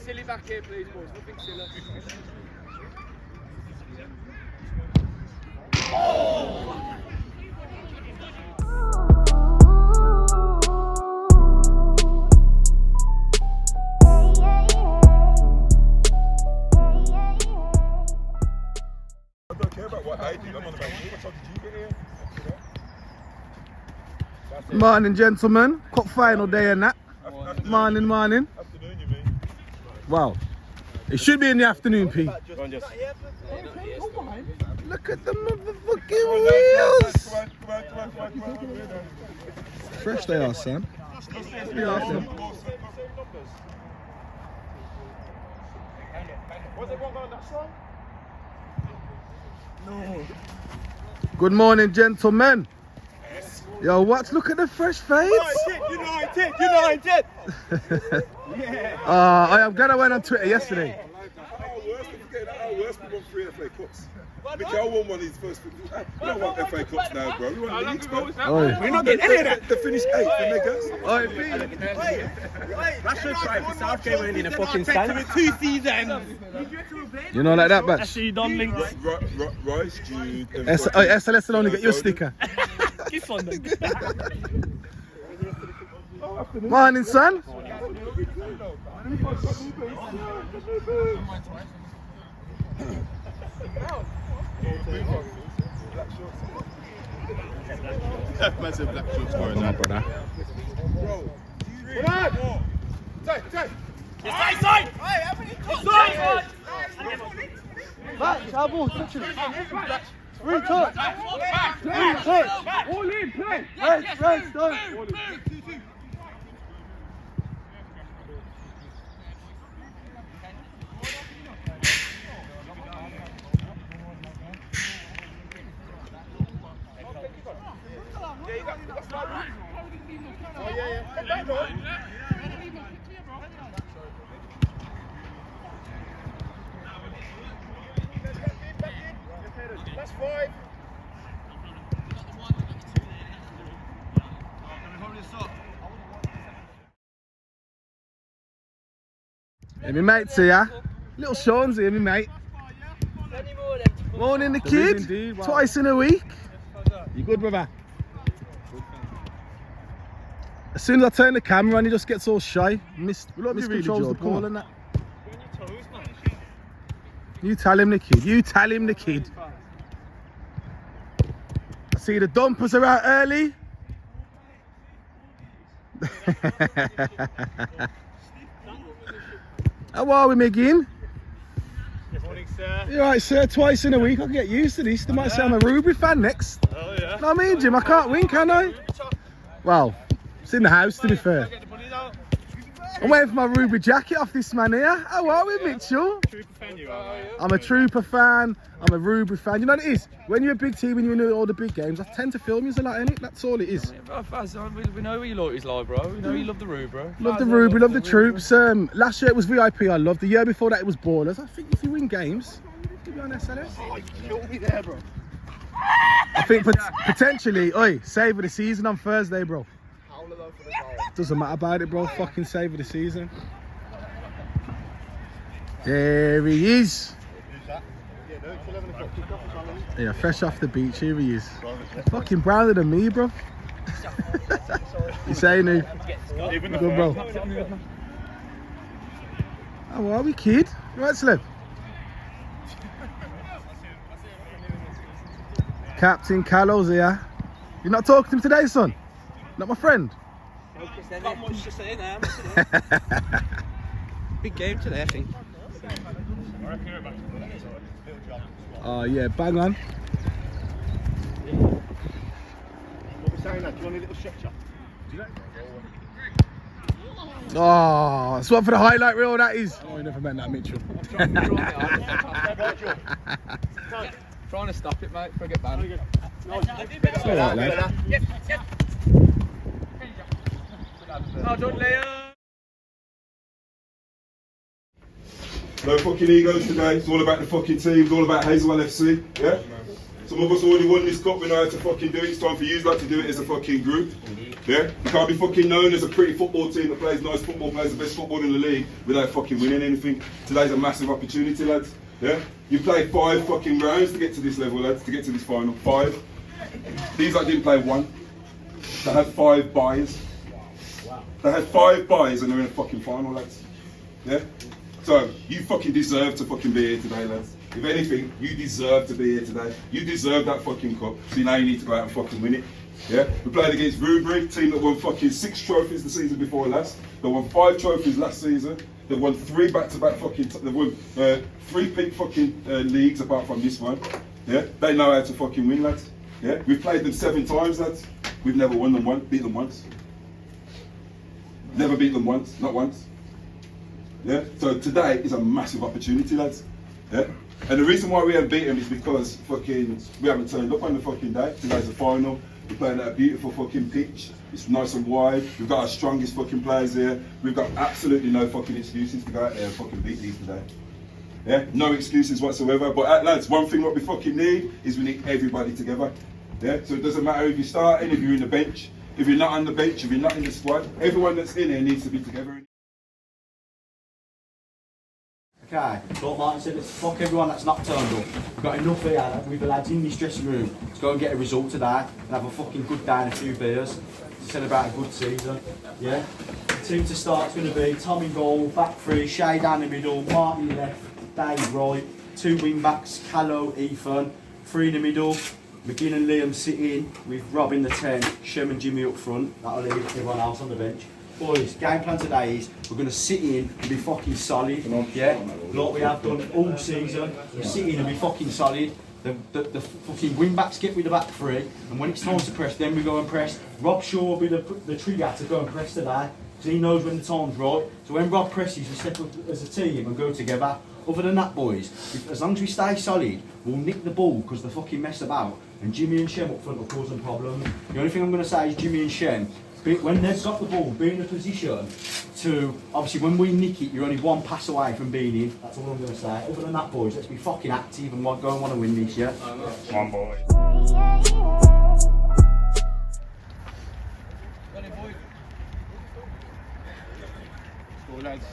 silly back here, please, boys. Nothing silly. I don't care about what I did. I'm on about you. What time did you get here? Morning, gentlemen. Cup final day and that. Morning. Afternoon, you mean? Wow. It should be in the afternoon, P. Go on, just. Look at the motherfucking wheels. Come on. Fresh they are, son. Good morning, gentlemen. Yo, what? Look at the fresh fades. United! I am glad I went on Twitter yesterday. Our worst, we won 3 FA Cups. Mikel won one of his first. We don't want FA Cups now, bro. We want leagues, bro. We're not getting any of that. They finished 8th, and they go. Rashford tried for Southgate winning in a fucking stand. 2 seasons. You know, like that, batch. Actually, Don Links. Rice, Jude. SLS will only get you a sticker. Kiss on them. Morning, son. Massive black shorts, Come on, brother. That's 5. Hey, my mate's here. Little Sean's here, my mate. Morning, the kid. Indeed, wow. Twice in a week. You good, brother? As soon as I turn the camera on, he just gets all shy. Miscontrols the ball and that. You tell him, the kid. You tell him, the kid. I see the dumpers are out early. How are we, Miggin? Good morning, sir. You alright, sir? Twice in a week. I can get used to this. They might say I'm a Rubery fan next. Oh, yeah. Know what I mean, Jim? I can't win, can I? Well, it's in the house, to be fair. I'm waiting for my Rubery jacket off this man here. How are we, Mitchell? Trooper fan you are, right? I'm a Trooper fan. I'm a Rubery fan. You know what it is? When you're a big team and you're in all the big games, I tend to film you a lot, innit? That's all it is. We know what you loyalty's like, bro. We know you love the Roo, bro. Love the Rubery, love the Troops. Last year it was VIP I loved. The year before that it was Ballers. I think if you win games, you'll be on SLS. Oh, you killed me there, bro. I think potentially, save of the season on Thursday, bro. Doesn't matter about it, bro. Fucking save of the season. There he is. Yeah, fresh off the beach. Here he is. Fucking browner than me, bro. You saying who? Good, bro. How are we, kid? Right, Slim? Captain Callow's here. You're not talking to him today, son? Not my friend? Not much to say now. Big game today, I think. Oh, yeah, bang on. What we're saying now, do you want a little stretcher? Oh, that's one for the highlight reel, that is. Oh, you never meant that, Mitchell. Trying to stop it, mate, before I get banned. It's all right, lad. Well done, Leo. No fucking egos today. It's all about the fucking team. It's all about Hazelwell FC. Yeah? Some of us already won this cup, we know how to fucking do it. It's time for you like to do it as a fucking group. Yeah? You can't be fucking known as a pretty football team that plays nice football, plays the best football in the league without fucking winning anything. Today's a massive opportunity, lads. Yeah? You played 5 fucking rounds to get to this level, lads, to get to this final. 5. These like didn't play 1. They had 5 buys. They had 5 buys and they're in a fucking final, lads. Yeah? So, you fucking deserve to fucking be here today, lads. If anything, you deserve to be here today. You deserve that fucking cup. So now you need to go out and fucking win it. Yeah? We played against Rubery, team that won fucking 6 trophies the season before last. They won 5 trophies last season. They won 3 back-to-back fucking. They won 3 peak fucking leagues apart from this one. Yeah? They know how to fucking win, lads. Yeah? We've played them 7 times, lads. We've never won them beat them once. Never beat them once, not once. Yeah? So today is a massive opportunity, lads. Yeah? And the reason why we haven't beat them is because fucking we haven't turned up on the fucking day. Today's the final. We're playing at a beautiful fucking pitch. It's nice and wide. We've got our strongest fucking players here. We've got absolutely no fucking excuses to go out there and fucking beat these today. Yeah? No excuses whatsoever. But lads, one thing what we fucking need is we need everybody together. Yeah? So it doesn't matter if you're starting, if you're in the bench, if you're not on the bench, if you're not in the squad. Everyone that's in here needs to be together. Okay, like Martin said, let's fuck everyone that's not turned up. We've got enough here with the lads in this dressing room to go and get a result today and have a fucking good day and a few beers to celebrate a good season. Yeah? The team to start's going to be Tom in goal, back 3, Shay down the middle, Martin left, Dave right, 2 wing backs, Callow, Ethan, 3 in the middle, McGinn and Liam sitting with Rob in the 10, Shem and Jimmy up front. That'll leave everyone else on the bench. Boys, game plan today is we're going to sit in and be fucking solid, yeah? Like we have done all season. We sit in and be fucking solid. The fucking wing backs get with the back 3, and when it's time to press, then we go and press. Rob Shaw will be the trigger to go and press today, because he knows when the time's right. So when Rob presses, we step up as a team and go together. Other than that, boys, as long as we stay solid, we'll nick the ball because they fucking mess about, and Jimmy and Shem up front will cause them problems. The only thing I'm going to say is Jimmy and Shem, when they've got the ball, be in a position to, obviously when we nick it, you're only 1 pass away from being in. That's all I'm going to say. Other than that, boys, let's be fucking active and go and want to win this, yeah? Come on, boys. Go, lads.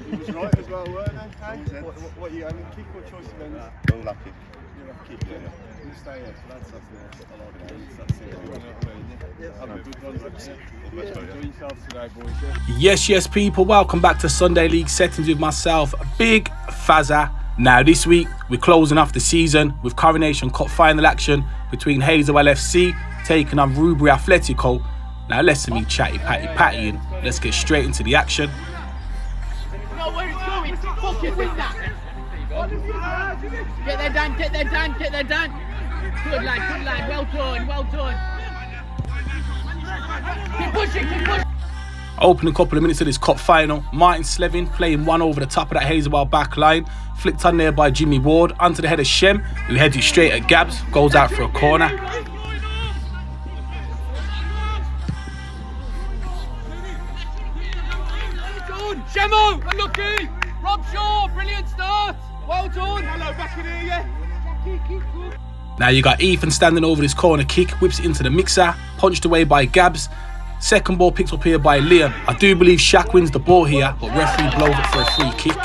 He was right as well, weren't they? What are you having? Kick or choice of ends? All lucky. You're a kick, yeah. You stay here, so that's nice. I like it. That's it. You know what I mean? Have a good run. Enjoy yourselves today, boys. Yes, people, welcome back to Sunday League Settings with myself, Big Fazza. Now this week, we're closing off the season with Coronation Cup final action between Hazelwell FC taking on Rubery Athletico. Now listen to me chatty patty and let's get straight into the action. Know where it's going. Fucking win that. Get there, Dan. Get there, Dan. Get there, Dan. Good lad. Well done. Keep pushing. Opening couple of minutes of this cup final, Martin Slevin playing one over the top of that Hazelwell back line, flicked on there by Jimmy Ward, onto the head of Shem, who heads it straight at Gabs, goes out for a corner. Shemo, unlucky. Rob Shaw, brilliant start. Well done. Hello, back in here, yeah? Now you got Ethan standing over his corner kick, whips it into the mixer, punched away by Gabs. Second ball picked up here by Liam. I do believe Shaq wins the ball here, but referee blows it for a free kick.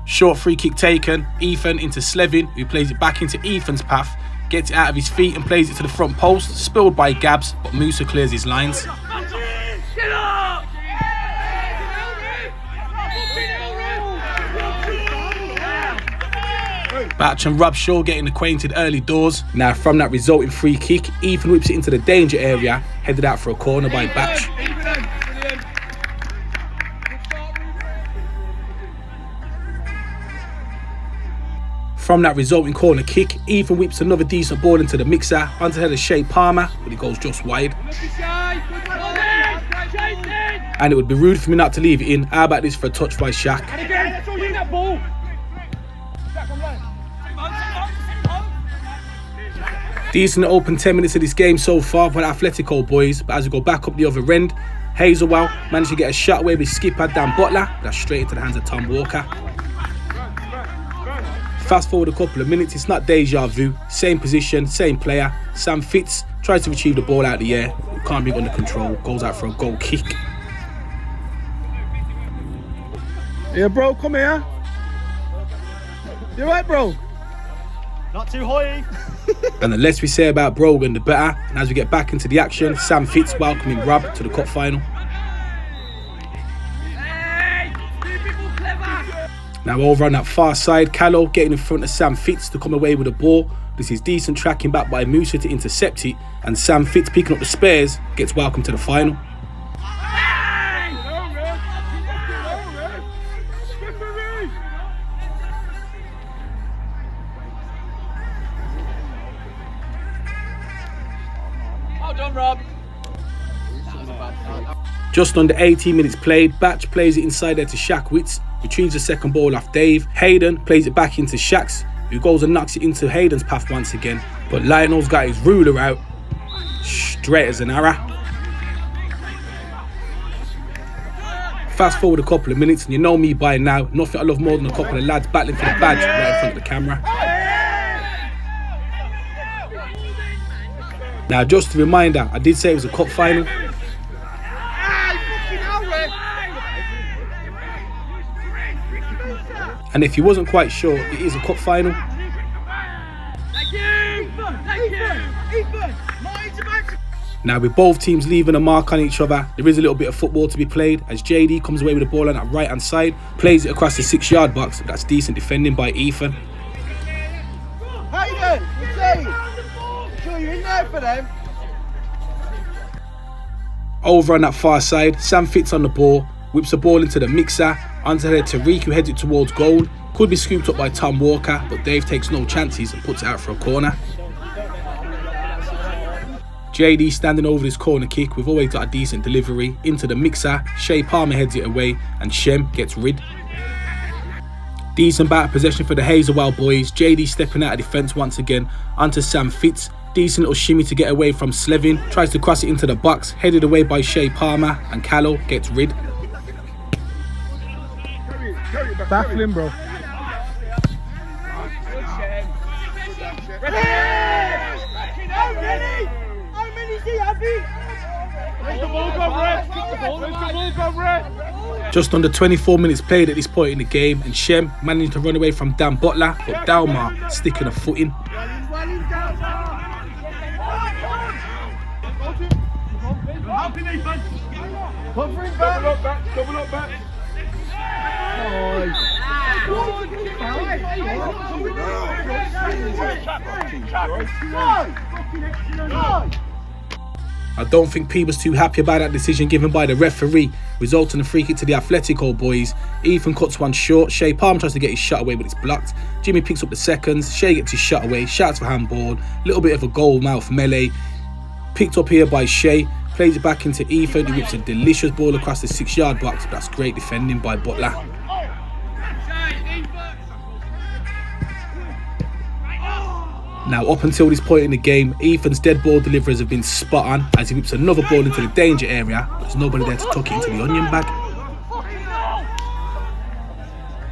Short free kick taken, Ethan into Slevin, who plays it back into Ethan's path, gets it out of his feet and plays it to the front post, spilled by Gabs, but Musa clears his lines. Batch and Rob Shaw getting acquainted early doors. Now from that resulting free kick, Ethan whips it into the danger area, headed out for a corner by Batch. From that resulting corner kick, Ethan whips another decent ball into the mixer, onto the head of Shea Palmer, but it goes just wide. And it would be rude for me not to leave it in. How about this for a touch by Shaq? Decent open 10 minutes of this game so far for the Athletico boys, but as we go back up the other end, Hazelwell managed to get a shot away with skipper Dan Butler, but that's straight into the hands of Tom Walker. Fast forward a couple of minutes, it's not deja vu, same position, same player. Sam Fitz tries to retrieve the ball out of the air, can't be under control, goes out for a goal kick. Yeah, bro, come here. You right, bro? Not too high. And the less we say about Brogan, the better. And as we get back into the action, Sam Fitz welcoming Rob to the cup final. Now over on that far side, Callow getting in front of Sam Fitz to come away with the ball. This is decent tracking back by Musa to intercept it, and Sam Fitz picking up the spares gets welcome to the final. Well done, Rob. Just under 18 minutes played, Batch plays it inside there to Shaq Witz, retrieves the second ball off Dave. Hayden plays it back into Shaq's, who goes and knocks it into Hayden's path once again. But Lionel's got his ruler out, straight as an arrow. Fast forward a couple of minutes, and you know me by now, nothing I love more than a couple of lads battling for the badge right in front of the camera. Now just a reminder, I did say it was a cup final. And if you wasn't quite sure, it is a cup final. Now with both teams leaving a mark on each other, there is a little bit of football to be played as JD comes away with the ball on that right hand side, plays it across the 6-yard box, but that's decent defending by Ethan. Hayden, sure you're in there for them. Over on that far side, Sam Fitz on the ball, whips the ball into the mixer, onto the Tariq who heads it towards goal. Could be scooped up by Tom Walker, but Dave takes no chances and puts it out for a corner. JD standing over this corner kick, we've always got a decent delivery, into the mixer, Shea Palmer heads it away and Shem gets rid. Decent back possession for the Hazelwell boys, JD stepping out of defence once again, onto Sam Fitz. Decent little shimmy to get away from Slevin, tries to cross it into the box, headed away by Shea Palmer and Callow gets rid. Baffling, bro. Just under 24 minutes played at this point in the game, and Shem managing to run away from Dan Butler, but Dalmar sticking a foot in. Double up back. I don't think P was too happy about that decision given by the referee, resulting in a free kick to the Athletico boys. Ethan cuts one short, Shea Palm tries to get his shot away but it's blocked. Jimmy picks up the seconds, Shea gets his shot away, shouts for handball, little bit of a goal mouth melee. Picked up here by Shea, plays it back into Ethan, who whips a delicious ball across the 6-yard box, but that's great defending by Butler. Now up until this point in the game, Ethan's dead ball deliveries have been spot on as he whips another ball into the danger area, but there's nobody there to tuck it into the onion bag.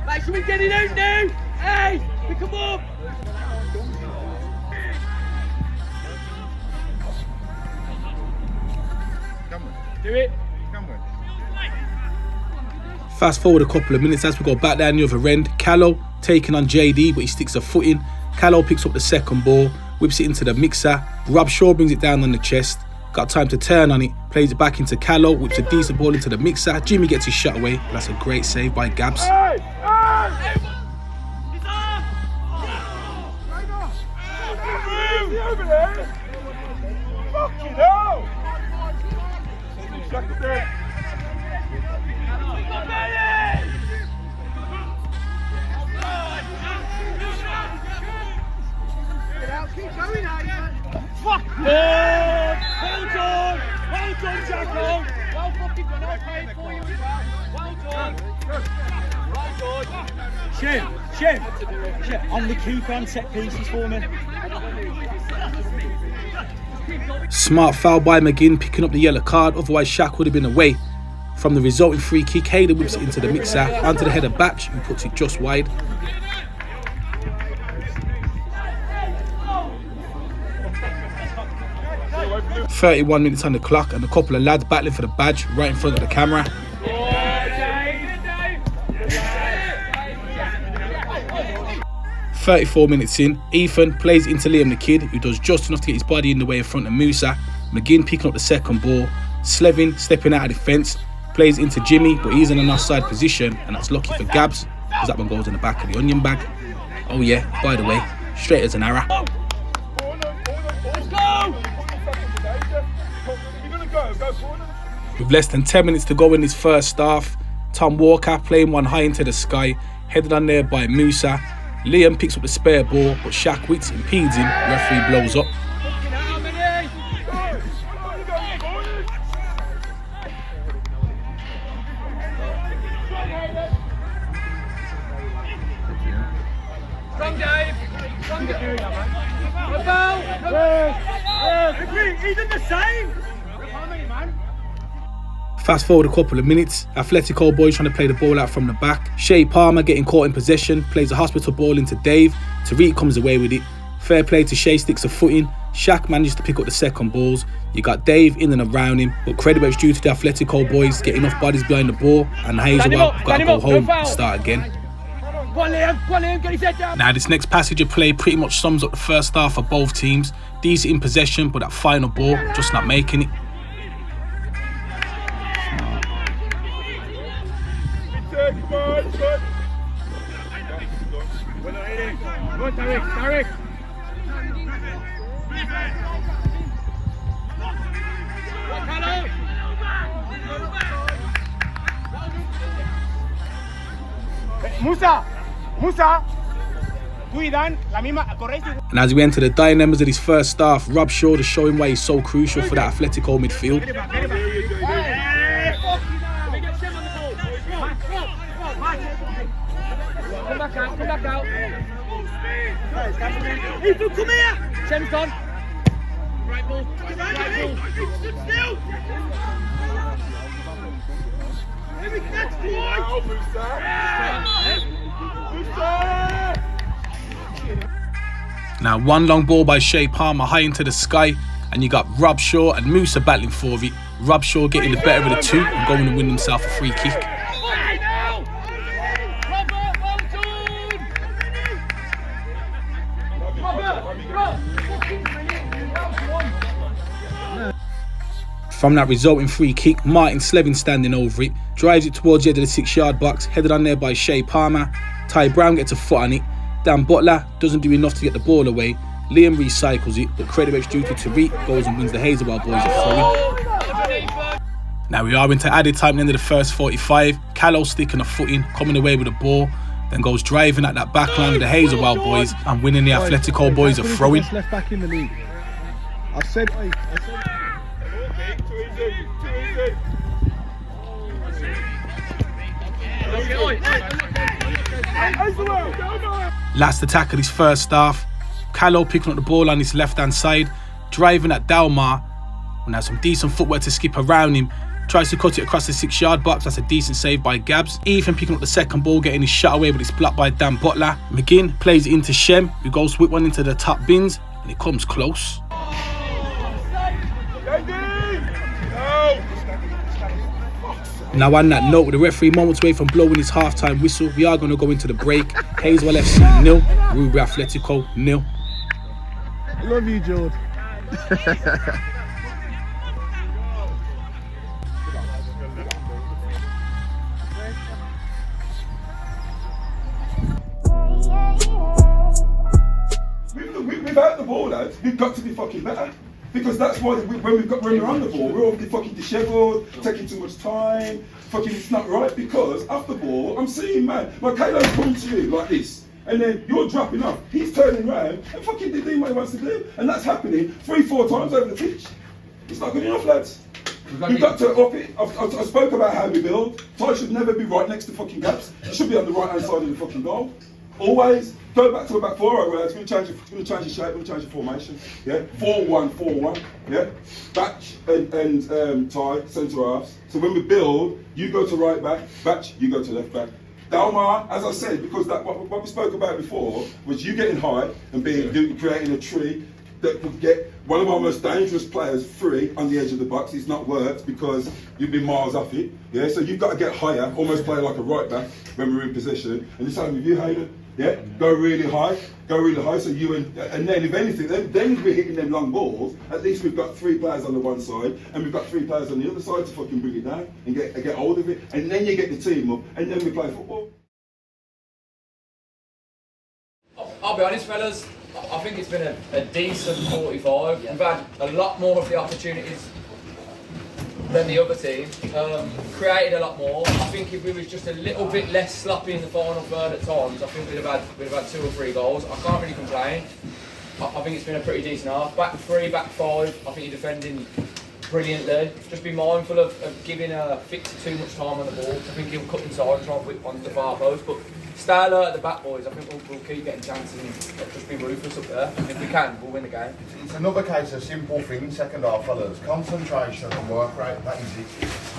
Mate, should we get it out now? Hey, pick him up! Do it. Fast forward a couple of minutes as we go back down the other end. Callow taking on JD, but he sticks a foot in. Callow picks up the second ball, whips it into the mixer. Rob Shaw brings it down on the chest. Got time to turn on it, plays it back into Callow, whips a decent ball into the mixer. Jimmy gets his shot away, but that's a great save by Gabs. Shem, on the keeper on set pieces for me. Smart foul by McGinn, picking up the yellow card, otherwise Shaq would have been away. From the resulting free kick, Hayden whips it into the mixer, onto the head of Batch, who puts it just wide. "31 minutes on the clock and a couple of lads battling for the badge right in front of the camera. 34 minutes in, Ethan plays into Liam the Kid, who does just enough to get his body in the way in front of Musa. McGinn picking up the second ball. Slevin stepping out of defence, plays into Jimmy, but he's in an offside position, and that's lucky for Gabs, because that one goes in the back of the onion bag. Oh yeah, by the way, straight as an arrow. With less than 10 minutes to go in his first half, Tom Walker playing one high into the sky, headed on there by Musa. Liam picks up the spare ball, but Shaq Witts impedes him, referee blows up. Strong Dave! Strong Dave! He's in the same! Fast forward a couple of minutes, Athletico boys trying to play the ball out from the back. Shea Palmer getting caught in possession, plays a hospital ball into Dave. Tariq comes away with it. Fair play to Shea, sticks a foot in. Shaq manages to pick up the second balls. You got Dave in and around him, but credit where it's due to the Athletico boys, get enough bodies behind the ball, and Hazelwell have got to go home and start again. Now this next passage of play pretty much sums up the first half for both teams. Decent in possession, but that final ball just not making it. Come on, son. Go, Tariq. Musa, cuidan la misma, correcto. And as we enter the dying embers of his first half, Rob Shaw to show him why he's so crucial for that Athletico midfield. Come back out. Ethan, come here! Shem's gone. Right ball. Still! Now one long ball by Shea Palmer high into the sky, and you got Rob Shaw and Musa battling for it. Rob Shaw getting the better of the two and going to win himself a free kick. From that resulting free kick, Martin Slevin standing over it, drives it towards the edge of the 6-yard box, headed on there by Shea Palmer. Ty Brown gets a foot on it. Dan Butler doesn't do enough to get the ball away. Liam recycles it, but credit where it's due to Tariq, goes and wins the Hazelwell boys a throw-in. Now we are into added time at the end of the first 45. Callow sticking a foot in, coming away with the ball, then goes driving at that back line of the Hazelwell boys and winning the Athletico boys a throw-in. Left back in the league. I said. Last attack of his first half. Callow picking up the ball on his left-hand side, driving at Dalmar. And has some decent footwork to skip around him. Tries to cut it across the 6-yard box. That's a decent save by Gabs. Ethan picking up the second ball, getting his shot away, but it's blocked by Dan Butler. McGinn plays it into Shem, who goes with one into the top bins, and it comes close. Now on that note, with the referee moments away from blowing his half-time whistle, we are going to go into the break. Hazelwell FC 0, Rubery Athletico 0. I love you, George. Without the ball, lads, we've got to be fucking better. Because that's why when we're on the ball, we're all fucking dishevelled, taking too much time, fucking it's not right. Because after the ball, I'm seeing, man, like Kalo's coming to you like this, and then you're dropping off, he's turning around and fucking doing what he wants to do, and that's happening 3-4 times over the pitch. It's not good enough, lads. We've got to up it. I spoke about how we build. Ty should never be right next to fucking gaps. It should be on the right hand side of the fucking goal. Always go back to a back four. Right, it's going to change your shape. Going to change your formation. Yeah, 4-1-4-1. Yeah, Batch and Ty centre halves. So when we build, you go to right back. Batch, you go to left back. Dalmar, as I said, because that what we spoke about before was you getting high and creating a tree that would get one of our most dangerous players free on the edge of the box. It's not worked because you've been miles off it. Yeah, so you've got to get higher, almost play like a right back when we're in position. And the same with you, Hayden. Yeah, go really high. So you and then if anything, then if we're hitting them long balls, at least we've got 3 players on the one side and we've got 3 players on the other side to fucking bring it down and get hold of it. And then you get the team up and then we play football. I'll be honest, fellas. I think it's been a decent 45. We've had a lot more of the opportunities than the other team. Created a lot more. I think if we was just a little bit less sloppy in the final third at times, I think we'd have had 2 or 3 goals. I can't really complain. I think it's been a pretty decent half. Back 3, back 5. I think you're defending brilliantly. Just be mindful of giving Fitz too much time on the ball. I think he'll cut inside and try and whip onto the far post. But stay alert at the back, boys. I think we'll keep getting chances and just be ruthless up there. And if we can, we'll win the game. It's another case of simple thing, second half, fellas. Concentration and work rate, that is it.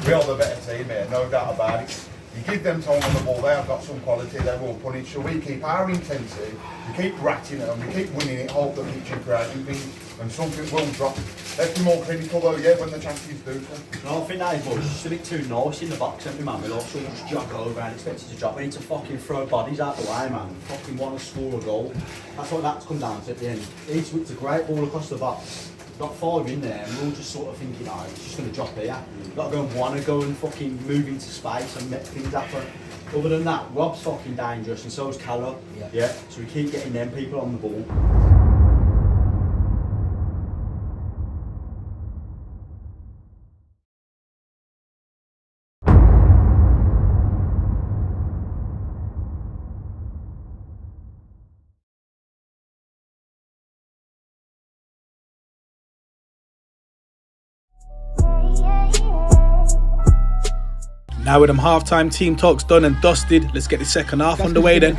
We are the better team here, no doubt about it. You give them time on the ball, they have got some quality, they will punish. So we keep our intensity, we keep ratting them, we keep winning it, hope that we keep creating things, and something will drop. Let's be more clinical though, yeah, when the chances do come. No, I think that is boys, just a bit too nice in the box, haven't we, man? We'll also just jog over and expect it to drop. We need to fucking throw bodies out the way, man. Fucking want to score a goal. That's what that's come down to at the end. It's a great ball across the box. Got 5 in there, and we're all just sort of thinking, oh, it's just going to drop here. You've got to go and want to go and fucking move into space and make things happen. Other than that, Rob's fucking dangerous, and so is Callow. Yeah. So we keep getting them people on the ball. Now with them half-time team talks done and dusted, let's get the second half underway then.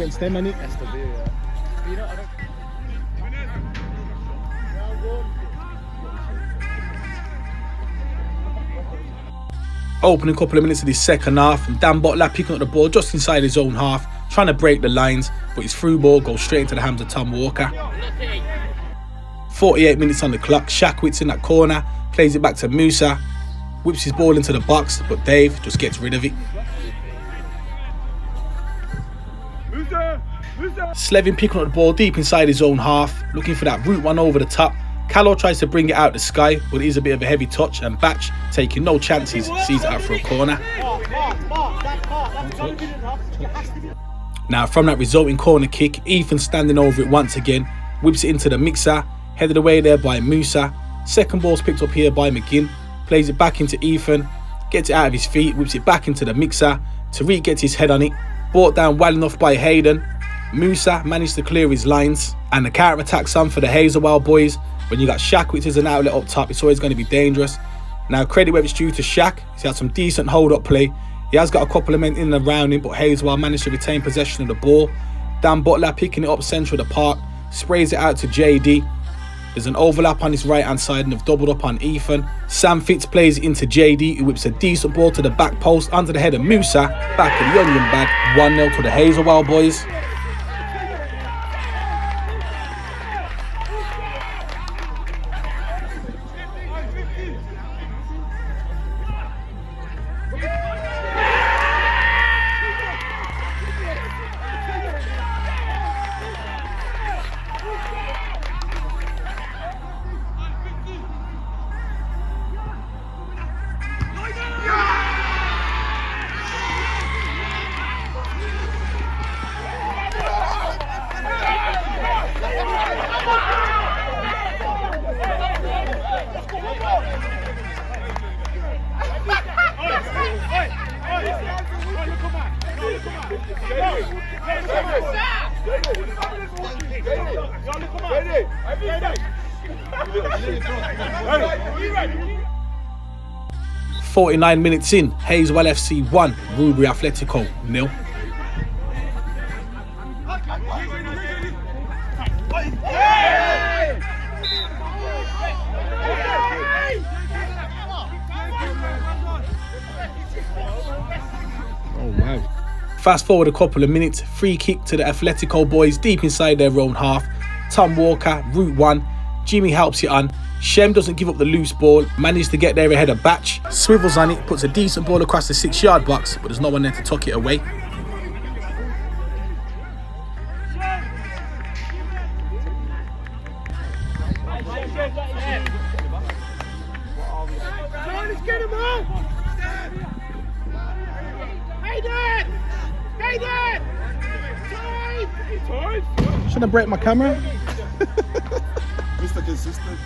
Opening couple of minutes of the second half, and Dan Butler picking up the ball just inside his own half, trying to break the lines, but his through ball goes straight into the hands of Tom Walker. 48 minutes on the clock, Shackwitz in that corner, plays it back to Musa, whips his ball into the box, but Dave just gets rid of it. Slevin picking up the ball deep inside his own half, looking for that route one over the top. Callow tries to bring it out the sky, but it is a bit of a heavy touch, and Batch, taking no chances, sees it out for a corner. Now from that resulting corner kick, Ethan standing over it once again, whips it into the mixer, headed away there by Musa. Second ball's picked up here by McGinn, plays it back into Ethan, gets it out of his feet, whips it back into the mixer. Tariq gets his head on it, brought down well enough by Hayden. Musa managed to clear his lines, and the counter-attack's on for the Hazelwell boys. When you got Shaq, which is an outlet up top, it's always going to be dangerous. Now credit where it's due to Shaq, he's had some decent hold-up play. He has got a couple of men in and around him, but Hazelwell managed to retain possession of the ball. Dan Butler picking it up centre of the park, sprays it out to JD. There's an overlap on his right hand side and they've doubled up on Ethan. Sam Fitz plays it into JD, who whips a decent ball to the back post onto the head of Musa, back of the onion bag. 1-0 to the Hazelwell boys. 49 minutes in, Hazelwell FC 1, Rubery Athletico 0. Oh, wow. Fast forward a couple of minutes, free kick to the Athletico boys deep inside their own half. Tom Walker, route 1, Jimmy helps it on. Shem doesn't give up the loose ball, manages to get there ahead of Batch, swivels on it, puts a decent ball across the 6-yard box, but there's no one there to tuck it away. Should I break my camera? Mr. Consistent.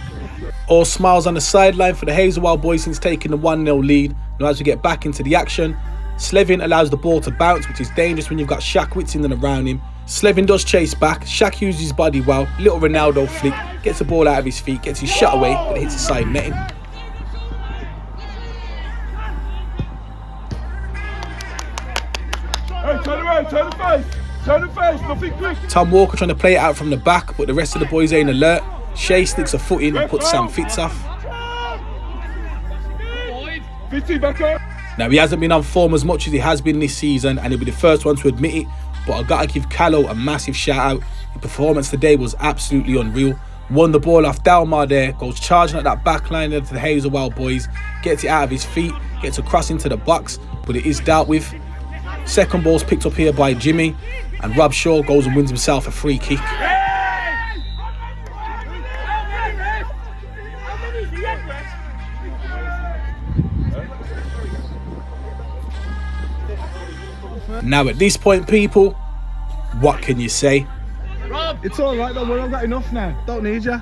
All smiles on the sideline for the Hazelwell boys since taking the 1-0 lead. Now as we get back into the action, Slevin allows the ball to bounce, which is dangerous when you've got Shaq Whitson and around him. Slevin does chase back, Shaq uses his body well, little Ronaldo flick, gets the ball out of his feet, gets his shot away, but it hits the side netting. Hey, turn around, turn the face, nothing quick. Tom Walker trying to play it out from the back, but the rest of the boys ain't alert. Shea sticks a foot in and puts Sam Fitz off. Fitzy back on. Now he hasn't been on form as much as he has been this season, and he'll be the first one to admit it, but I gotta give Callow a massive shout out. His performance today was absolutely unreal. Won the ball off Dalmar there, goes charging at that back line of the Hazelwell boys, gets it out of his feet, gets across into the box, but it is dealt with. Second ball's picked up here by Jimmy, and Rob Shaw goes and wins himself a free kick. Now at this point, people, what can you say? It's all right, don't worry, I've got enough now. Don't need you.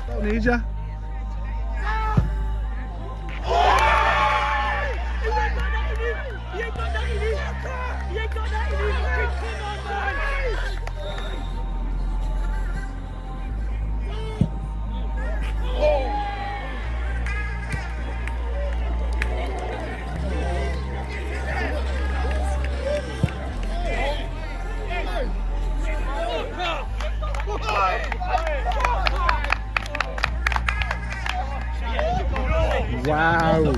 Don't need you. Wow.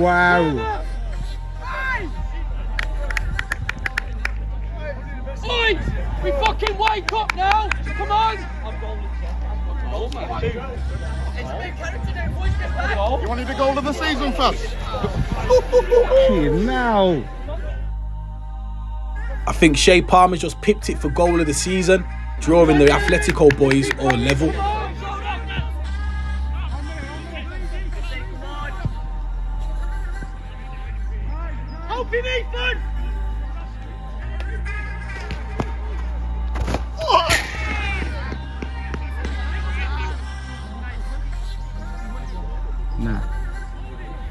Wow. Oi! We fucking wake up now! Come on! You wanted the goal of the season first? Now. I think Shea Palmer's just pipped it for goal of the season, drawing the Athletico boys all level. Nah.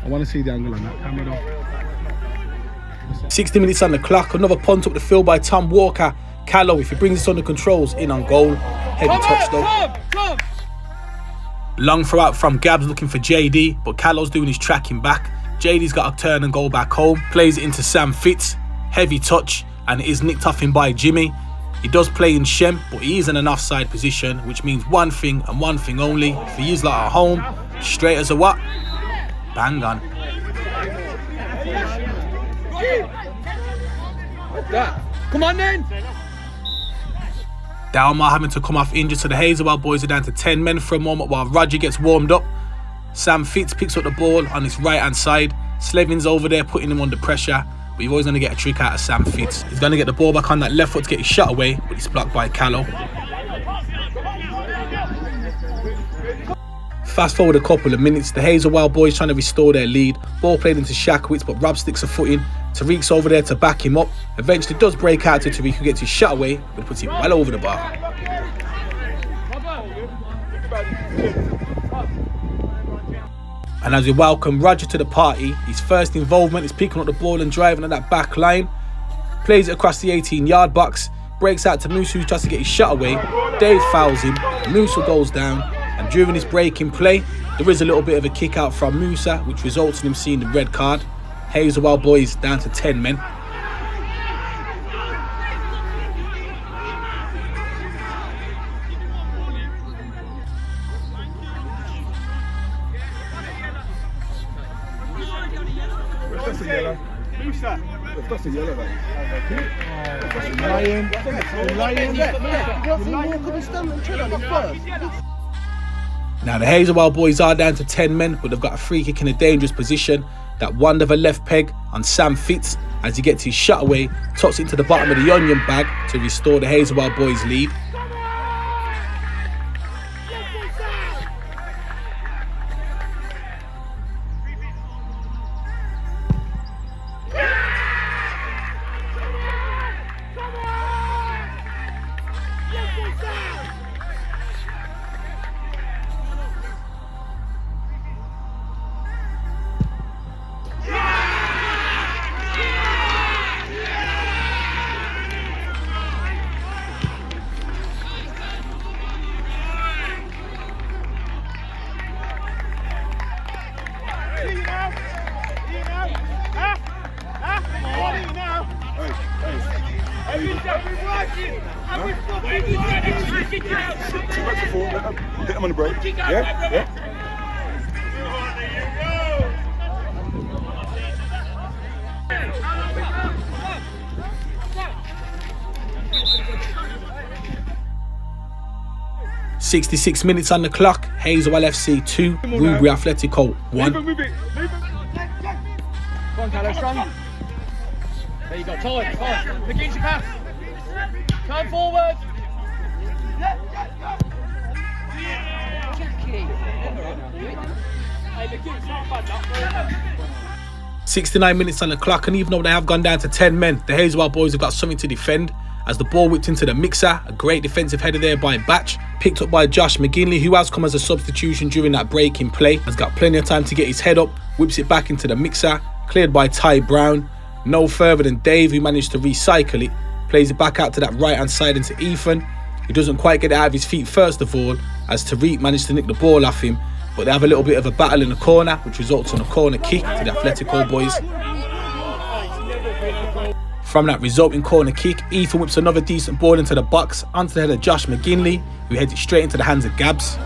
I want to see the angle on that camera though. 60 minutes on the clock, another punt up the field by Tom Walker. Callow, if he brings this under controls, in on goal. Heavy touch though. Long throw out from Gabs looking for JD, but Callow's doing his tracking back. JD's got to turn and go back home. Plays it into Sam Fitz. Heavy touch, and it is nicked off him by Jimmy. He does play in Shem, but he is in an offside position, which means one thing and one thing only. If he is like at home, straight as a what? Bang on. What's that? Come on then! Dalmar having to come off injured, so the Hazelwell boys are down to 10 men for a moment while Roger gets warmed up. Sam Fitz picks up the ball on his right hand side. Slevin's over there putting him under pressure, but you're always going to get a trick out of Sam Fitz. He's going to get the ball back on that left foot to get his shot away, but he's blocked by Callow. Fast forward a couple of minutes, the Hazelwell boys trying to restore their lead. Ball played into Shackwitz, but Rob sticks a foot in. Tariq's over there to back him up. Eventually does break out to Tariq, who gets his shot away, but puts it well over the bar. And as we welcome Roger to the party, his first involvement is picking up the ball and driving at that back line. plays it across the 18-yard box, breaks out to Musa, who tries to get his shot away. Dave fouls him, Musa goes down, and during this breaking play, there is a little bit of a kick out from Musa, which results in him seeing the red card. Hazelwell boys down to 10 men. That's a yellow. That's a yellow, though. Now the Hazelwell boys are down to 10 men, but they've got a free kick in a dangerous position. That wander left peg on Sam Fitz as he gets his shot away, tops it into the bottom of the onion bag to restore the Hazelwell boys' lead. Hit him on the break. Yeah? 66 minutes on the clock. Hazelwell FC 2, Rubery Athletico 1. Go on, Carlo, strong. There you go, time. Begins your pass. Time forward. 69 minutes on the clock, and even though they have gone down to 10 men, the Hazelwell boys have got something to defend. As the ball whipped into the mixer, a great defensive header there by Batch, picked up by Josh McGinley, who has come as a substitution during that breaking play. Has got plenty of time to get his head up, whips it back into the mixer, cleared by Ty Brown. No further than Dave, who managed to recycle it, plays it back out to that right hand side into Ethan. He doesn't quite get it out of his feet first of all, as Tariq managed to nick the ball off him, but they have a little bit of a battle in the corner, which results in a corner kick to the Athletico boys. From that resulting corner kick, Ethan whips another decent ball into the box onto the head of Josh McGinley, who heads it straight into the hands of Gabs.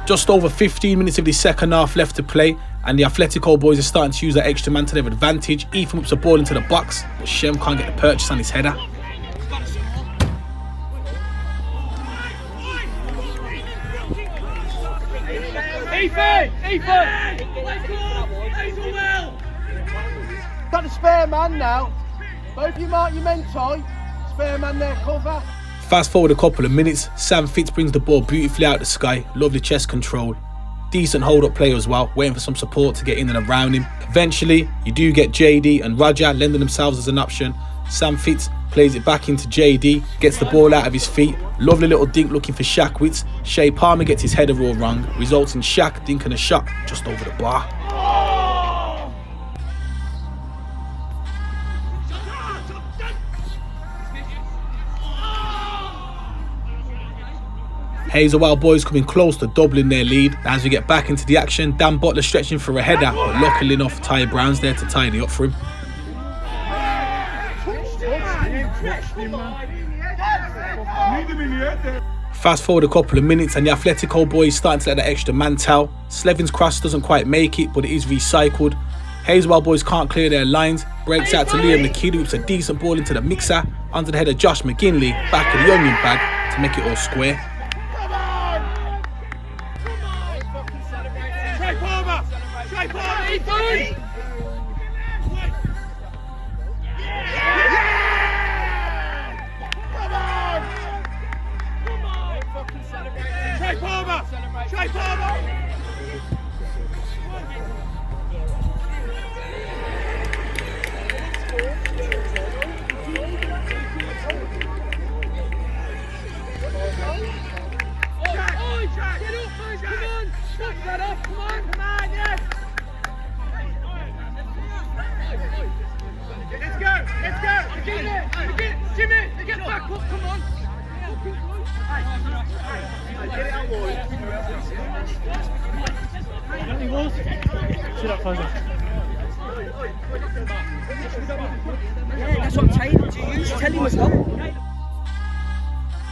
Just over 15 minutes of the second half left to play, and the Athletico boys are starting to use that extra man to their advantage. Ethan whips a ball into the box, but Shem can't get the purchase on his header. Ethan! Hazelwell! Got the spare man now. Both you mark your men tight. Spare man there, cover. Fast forward a couple of minutes, Sam Fitz brings the ball beautifully out the sky, lovely chest control. Decent hold-up play as well, waiting for some support to get in and around him. Eventually, you do get JD and Raja lending themselves as an option. Sam Fitz plays it back into JD, gets the ball out of his feet. Lovely little dink looking for Shackwitz. Shea Palmer gets his header all wrong, results in Shaq dinking a shot just over the bar. Hazelwell boys coming close to doubling their lead. As we get back into the action, Dan Butler stretching for a header, but luckily enough, Ty Brown's there to tidy up for him. Fast forward a couple of minutes and the Athletico boys starting to let that extra man tell. Slevin's cross doesn't quite make it, but it is recycled. Hazelwell boys can't clear their lines. Breaks out to Liam the Kid, who whips a decent ball into the mixer, under the head of Josh McGinley, back of the onion bag to make it all square. That's what I'm saying. You tell him as well.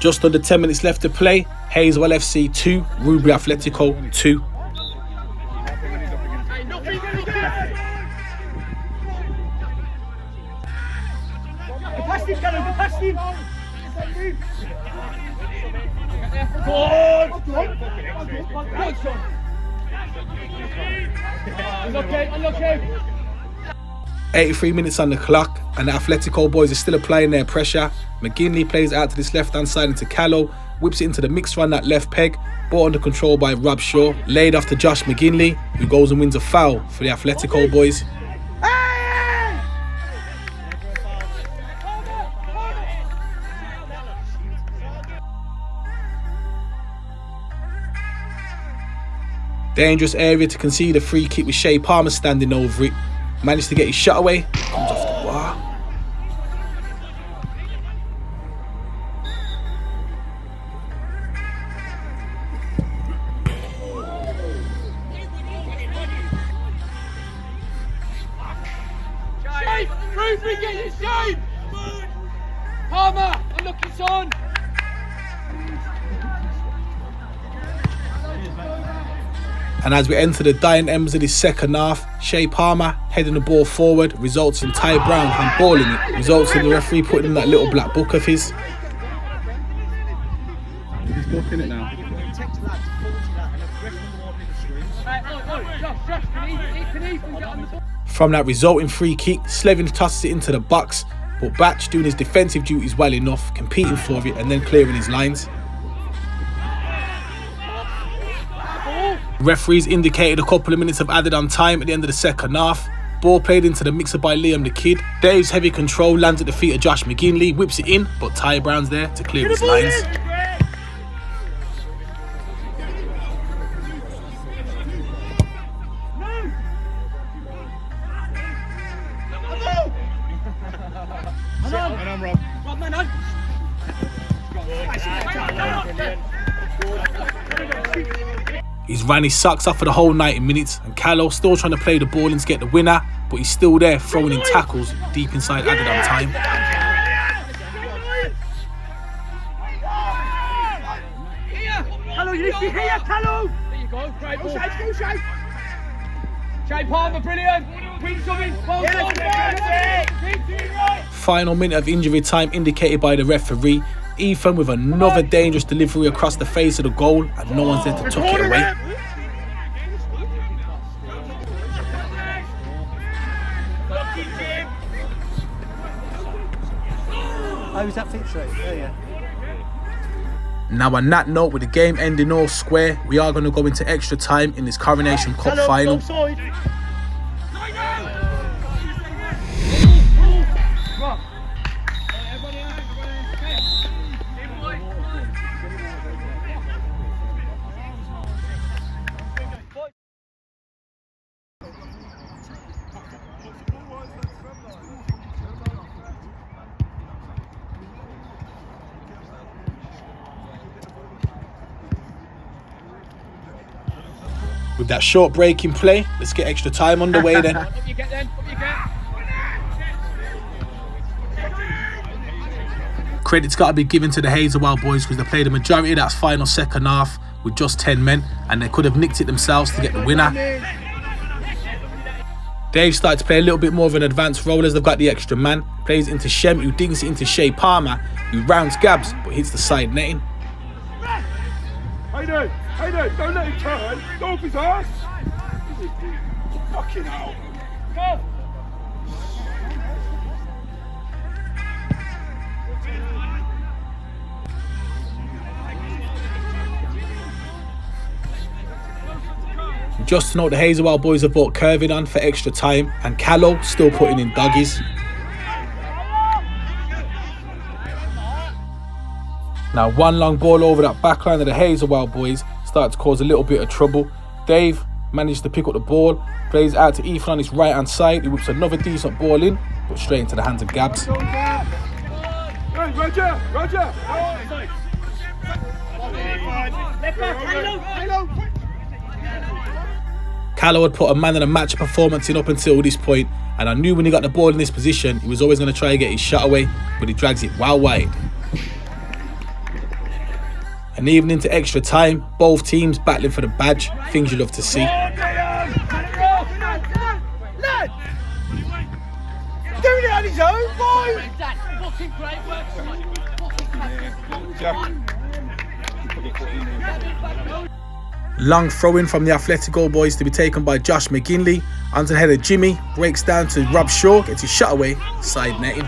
Just under 10 minutes left to play. Hazelwell FC 2, Rubery Athletico 2. Okay. 83 minutes on the clock, and the Athletico boys are still applying their pressure. McGinley plays out to this left-hand side into Callow, whips it into the mixed run that left peg, brought under control by Rob Shaw, laid off to Josh McGinley, who goes and wins a foul for the Athletico boys. Dangerous area to concede a free kick with Shea Palmer standing over it. Managed to get his shot away. Comes off the bar. Rubery, get your shape! Palmer, unlucky son! And as we enter the dying embers of this second half, Shea Palmer heading the ball forward results in Ty Brown handballing it, results in the referee putting in that little black book of his. He's booking it now. From that resulting free kick, Slevin tosses it into the box, but Batch doing his defensive duties well enough, competing for it and then clearing his lines. Referees indicated a couple of minutes of added on time at the end of the second half. Ball played into the mixer by Liam the Kid. Dave's heavy control lands at the feet of Josh McGinley, whips it in, but Ty Brown's there to clear his lines. He's ran his socks off for the whole 90 minutes, and Callow still trying to play the ball in to get the winner, but he's still there throwing in tackles deep inside added on time. Callow, you need to be here, Callow! There you go, great ball. Go, Shea Palmer, brilliant! Win something! Final minute of injury time indicated by the referee. Ethan with another dangerous delivery across the face of the goal, and no one's there to tuck it away. Oh, was that fixed? Oh, yeah. Now on that note, with the game ending all square, we are going to go into extra time in this Coronation Cup final. With that short break in play, let's get extra time underway then. Credit's got to be given to the Hazelwell boys because they played the majority of that final second half with just 10 men, and they could have nicked it themselves to get the winner. Dave started to play a little bit more of an advanced role as they've got the extra man. Plays into Shem, who digs it into Shea Palmer, who rounds Gabs but hits the side netting. Hey there, don't let him turn. Go off his ass. Fucking hell. Go. Just to note, the Hazelwell boys have brought Curvin on for extra time, and Callow still putting in doggies. Now one long ball over that back line of the Hazelwell boys started to cause a little bit of trouble. Dave managed to pick up the ball, plays out to Ethan on his right hand side. He whips another decent ball in, but straight into the hands of Gabs. Hey, Roger! Callow had put a man of the match performance in up until this point, and I knew when he got the ball in this position, he was always going to try and get his shot away, but he drags it well wide. And even into extra time, both teams battling for the badge, things you love to see. Doing it on his own, boy! That's fucking great work. Long throw-in from the Athletico boys to be taken by Josh McGinley. Onto the head of Jimmy, breaks down to Rob Shaw, gets his shot away, side netting.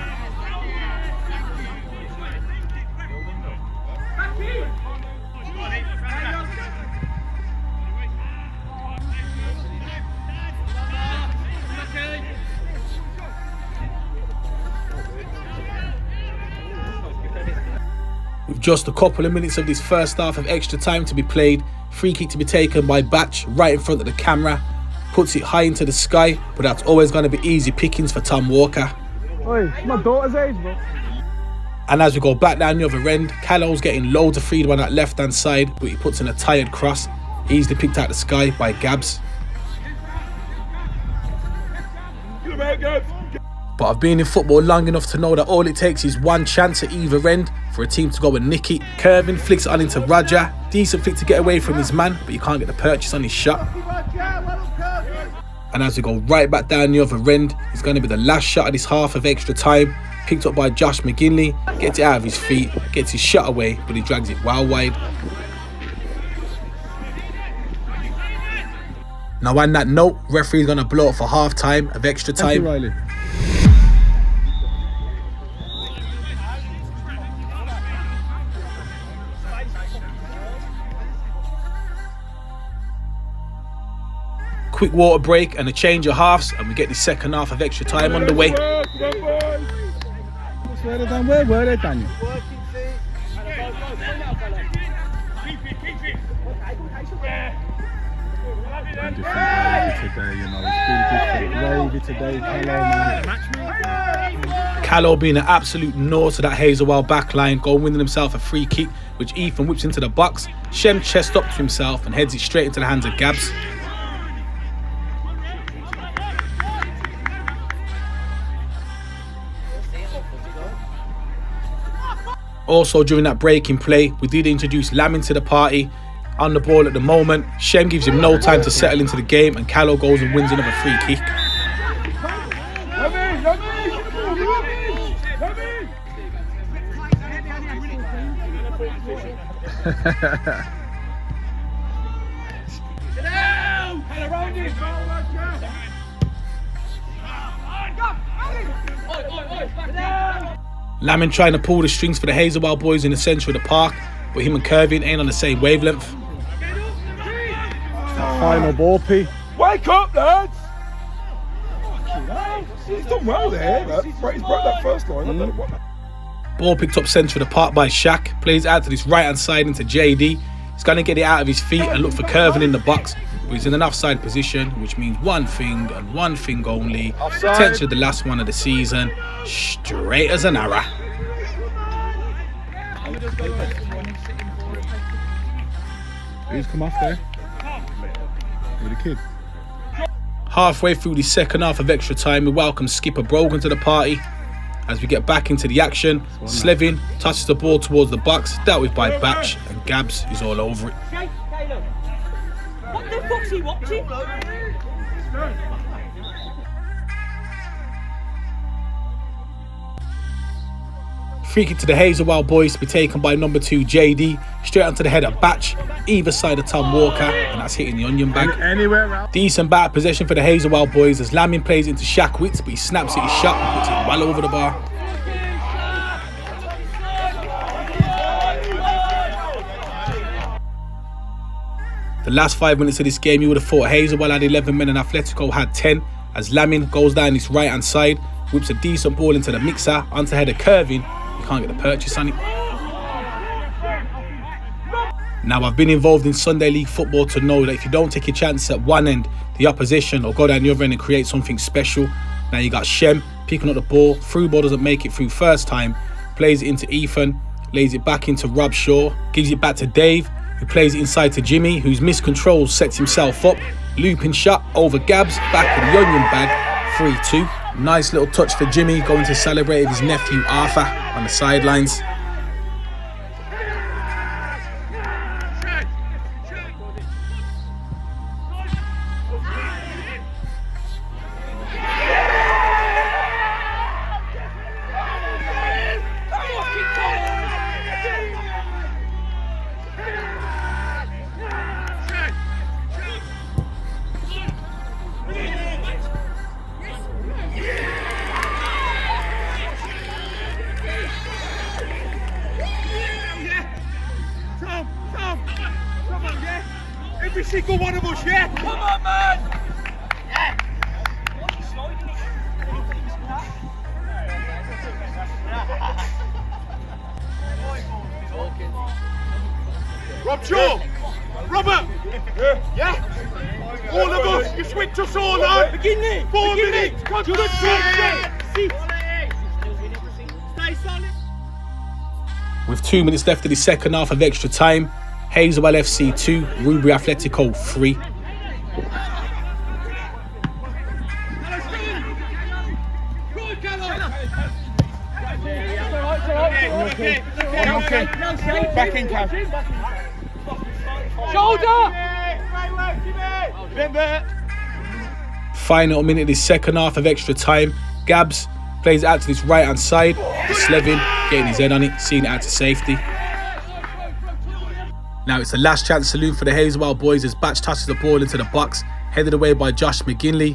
With just a couple of minutes of this first half of extra time to be played, free kick to be taken by Batch right in front of the camera, puts it high into the sky, but that's always going to be easy pickings for Tom Walker. Oi, my daughter's age, bro. And as we go back down the other end, Callow's getting loads of freedom on that left hand side, but he puts in a tired cross, easily picked out the sky by Gabs. But I've been in football long enough to know that all it takes is one chance at either end for a team to go and nick it. Kervin flicks it on into Roger. Decent flick to get away from his man, but you can't get the purchase on his shot. And as we go right back down the other end, it's going to be the last shot of this half of extra time. Picked up by Josh McGinley, gets it out of his feet, gets his shot away, but he drags it well wide. Now on that note, referee's going to blow up for half time of extra time. Thank you, Riley. Quick water break and a change of halves, and we get the second half of extra time underway. Where were they, Daniel? Callow being an absolute no to that Hazelwell backline, going winning himself a free kick, which Ethan whips into the box. Shem chest up to himself and heads it straight into the hands of Gabs. Also during that break in play, we did introduce Lam into the party. On the ball at the moment, Shem gives him no time to settle into the game, and Callow goes and wins another free kick. Lamin trying to pull the strings for the Hazelwell boys in the centre of the park, but him and Kervin ain't on the same wavelength. Final ball, P. Wake up, lads! He's done well there. He's broke that first line. I don't know what. Ball picked up centre of the park by Shaq, plays out to this right hand side into JD. He's going to get it out of his feet and look for Kervin in the box, but he's in an offside position, which means one thing and one thing only. Potentially the last one of the season, straight as an arrow. Who's come off there? With the kid. Halfway through the second half of extra time, we welcome Skipper Brogan to the party. As we get back into the action, Slevin touches the ball towards the box, dealt with by Batch, and Gabs is all over it. What the fuck's he watching? Free kick to the Hazelwell boys to be taken by number 2 JD, straight onto the head of Batch, either side of Tom Walker, and that's hitting the onion bag. Anywhere else. Decent batter possession for the Hazelwell boys as Lamin plays into Shaq Witz, but he snaps at his shot and puts it well over the bar. The last 5 minutes of this game, you would have thought Hazelwell had 11 men and Athletico had 10, as Lamin goes down this right hand side, whips a decent ball into the mixer, onto head of Kervin. You can't get the purchase on it. Now, I've been involved in Sunday League football to know that if you don't take your chance at one end, the opposition, or go down the other end and create something special. Now you got Shem picking up the ball, through ball doesn't make it through first time, plays it into Ethan, lays it back into Rob Shaw, gives it back to Dave, who plays it inside to Jimmy, whose miscontrol sets himself up. Looping shot over Gabs, back in the onion bag, 3-2. Nice little touch for Jimmy, going to celebrate with his nephew Arthur on the sidelines. Every single one of us, yeah? Come on, man! Yeah! Rob Shaw! Robert! Yeah? All of us, you switch us all on! Begin there! 4 minutes! Stay solid! With 2 minutes left of the second half of extra time, Hazelwell FC 2, Rubery Athletico 3. Back in, Cam. Final minute of the second half of extra time, Gabs plays it out to this right hand side to Slevin, getting his head on it, seeing it out to safety. Now it's the last chance saloon for the Hazelwell boys as Batch tosses the ball into the box, headed away by Josh McGinley.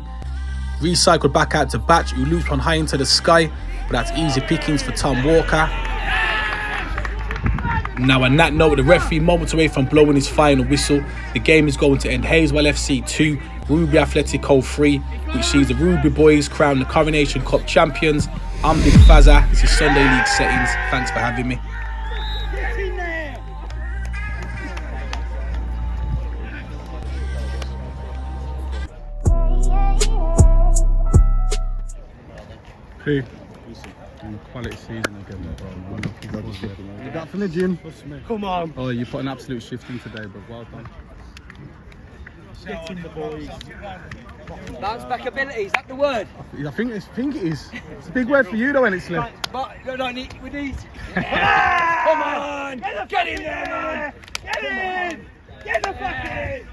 Recycled back out to Batch, who loops on high into the sky, but that's easy pickings for Tom Walker. Now on that note, the referee moments away from blowing his final whistle. The game is going to end Hazelwell FC 2, Rubery Athletico 3, which sees the Rubery boys crown the Coronation Cup champions. I'm Big Fazza, this is Sunday League Settings. Thanks for having me. Hey. Quality season again, bro. You got from the gym? Come on. Oh, you put an absolute shift in today, bro. Well done. Getting the boys. Bounce back ability, is that the word? I think it is. It's a big word for you though when it's left. But we need. Come on! Get in there, man! Get in! Get the fuck in!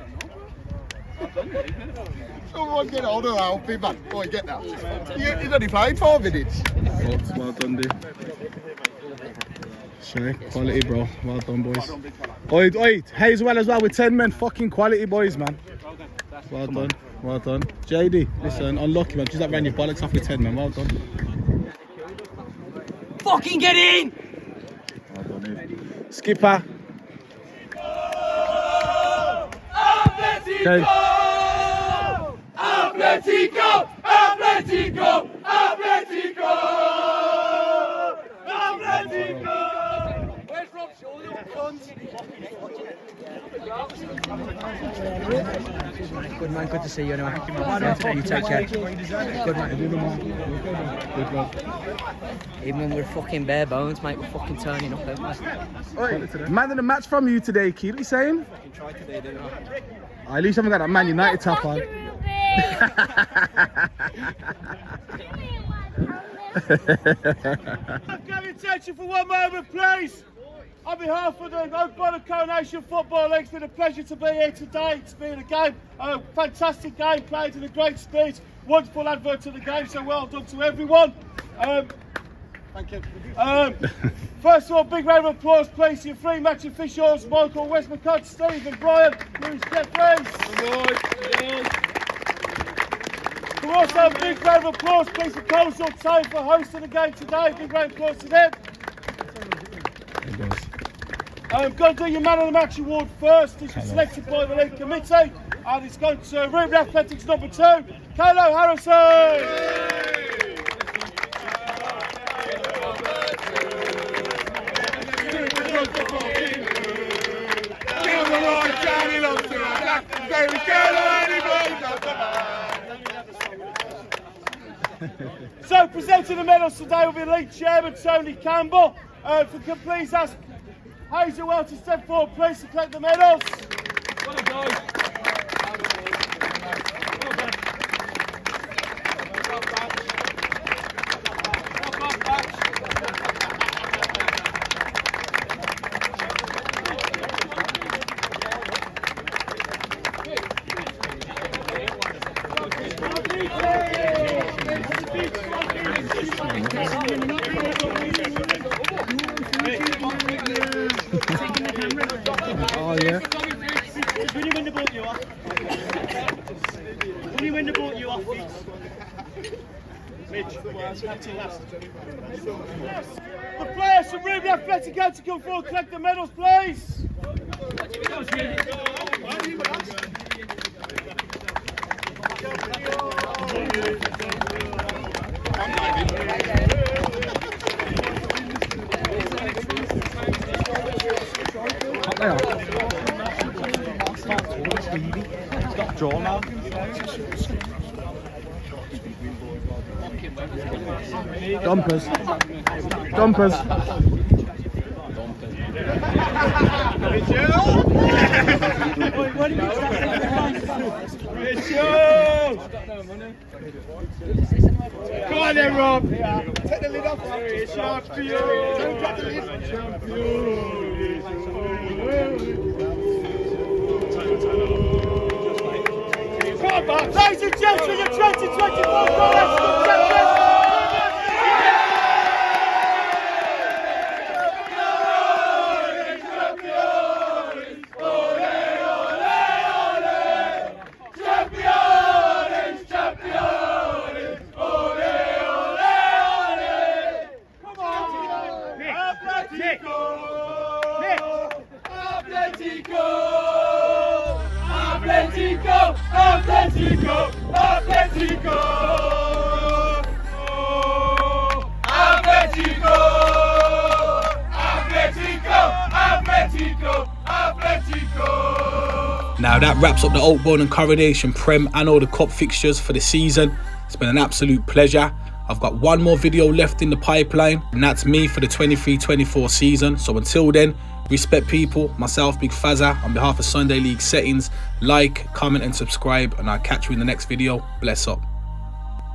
Come on, get older, Alfie, man. Boy, get that. He's only played 4 minutes. Well done, dude. Sure, quality, bro. Well done, boys. Oi, Hazelwell as well with 10 men. Fucking quality, boys, man. Well done. Well done. JD, listen, unlucky, man. Just that ran your bollocks off with 10 men. Well done. Fucking get in! Well done, dude. Skipper. Atletico! Atletico! Atletico! Atletico! Atletico! Where's Rob Shaw, little cunt? Good man, good to see you anyway. You take care. Good man. Good one. Even when we're fucking bare bones, mate, we're fucking turning up, aren't we? Oi, man of the match from you today, Keith. What are you saying? Fucking try today, didn't I? At least I haven't got that Man United top on. I've got attention for one moment, please. On behalf of the Oakborough Coronation Football League, it's been a pleasure to be here today. It's been a fantastic game, played in a great spirit. Wonderful advert to the game, so well done to everyone. Thank you. First of all, big round of applause, please, to your 3 match officials, Michael Westmacott, Stephen Bryan, Lewis Jeffries. But also a big round of applause, please, to Coastal Town for hosting the game today. Big round of applause to them. I'm going to do your Man of the Match award first. This was selected by the league committee, and it's going to Rubery Athletics number 2, Kaylo Harrison. So presenting the medals today will be League Chairman Tony Campbell. If we can please ask Hazelwell to step forward, please, to collect the medals. Well done, guys. Oh yeah. When you win the ball, you off. When you win the ball, you off. Mitch, that's your last. The players from Rubery Athletico to come forward and collect the medals, please. Up there. Stop draw now. Dumpers. Dumpers. Come on then, Rob. Take the lid off. Champion. Don't drop the lid. Come on, ladies and gentlemen, the 2024 Coronation champions. Now that wraps up the Oakbourne and Coronation Prem and all the cup fixtures for the season. It's been an absolute pleasure. I've got one more video left in the pipeline, and that's me for the 23-24 season. So until then, respect people, myself, Big Fazza, on behalf of Sunday League Settings, like, comment and subscribe, and I'll catch you in the next video. Bless up.